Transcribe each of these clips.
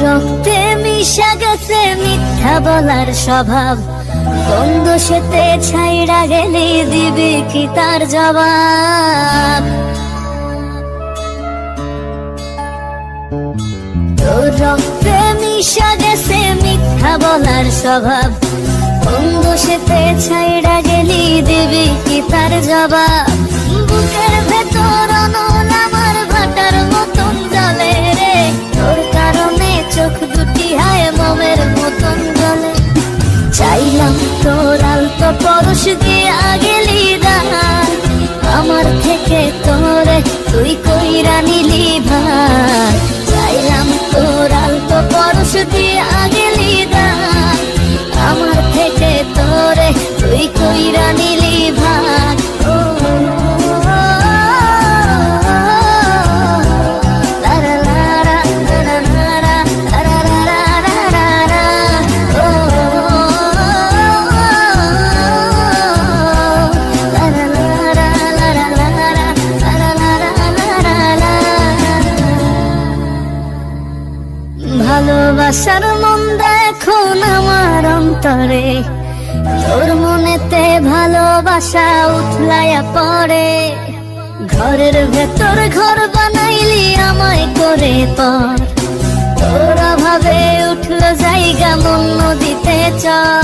রক্তে মিশা গেছে মিথ্যা বলার স্বভাব, কোন দোষেতে ছাইড়া গেলে দিবি কি তার জবাব? তোর রক্তে মিশা গেছে মিথ্যা বলার স্বভাব, কোন দোষেতে ছাইড়া গেলি দিবি কি তার জবাব? বুকের ভেতর অনল আমার ভাটার মতন জ্বলে রে, তোর কারণে চোখ দুটি হায় মোমের মতন জ্বলে। চাইলাম তোর আলতো পরশ দিয়া গেলি দান, আমার থেকে তোরে তুই কইরা নিলি ভার। চাইলাম তোর আলতো পরশ দিয়া গেলি দান, আমার থেকে তোরে তুই কইরা নিলি ভার। ভালোবাসার মন এখন আমার অন্তরে, তোর মনেতে ভালোবাসা উথলাইয়া পড়ে। ঘরের ভেতর ঘর বানাইলি আমায় করে পর, তোর অভাবে উঠলো জায়গা মন নদীতে চর।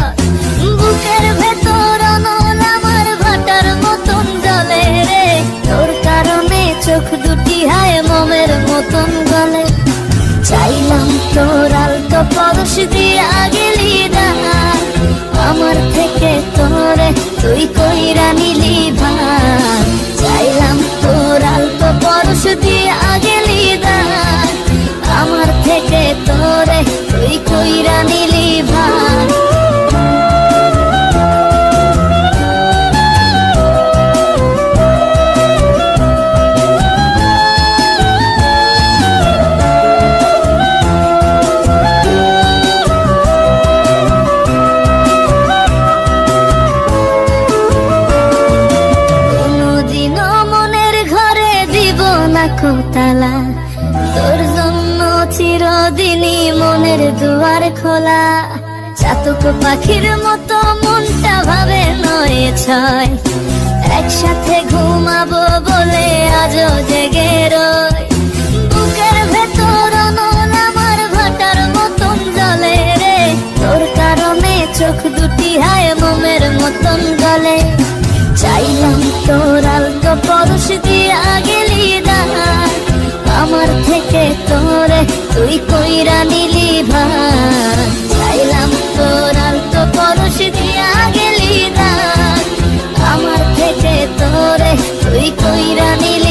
বুকের ভেতর অনল আমার ভাটার মতন জ্বলে রে, তোর কারণে চোখ দুটি হায় মোমের মতন গলে। চাইলাম তোর আলতো পরশ দিয়া গেলি দান, আমার থেকে তোরে তুই কইরা নিলি ভার। চাইলাম তোর আলতো পরশ দিয়া গেলি দান, আমার থেকে তোরে তুই কইরা নিলি ভার। তালা তোর জন্য চিরদিনই মনের দুয়ার খোলা। চাতক পাখির মতো মনটা ভাবে নয় ছয়, একসাথে ঘুমাবো বলে আজও জেগে রই। বুকের ভেতর অনল আমার ভাটার মতন জ্বলে রে, তোর কারণে চোখ দুটি হায় মোমের মতন গলে। চাইলাম তোর আলতো পরশ দিয়া গেলি দান, আমার থেকে তোরে তুই কইরা নিলি ভার। চাইলাম তোর আলতো পরশ দিয়া গেলি দান, আমার থেকে তোরে তুই কইরা নিলি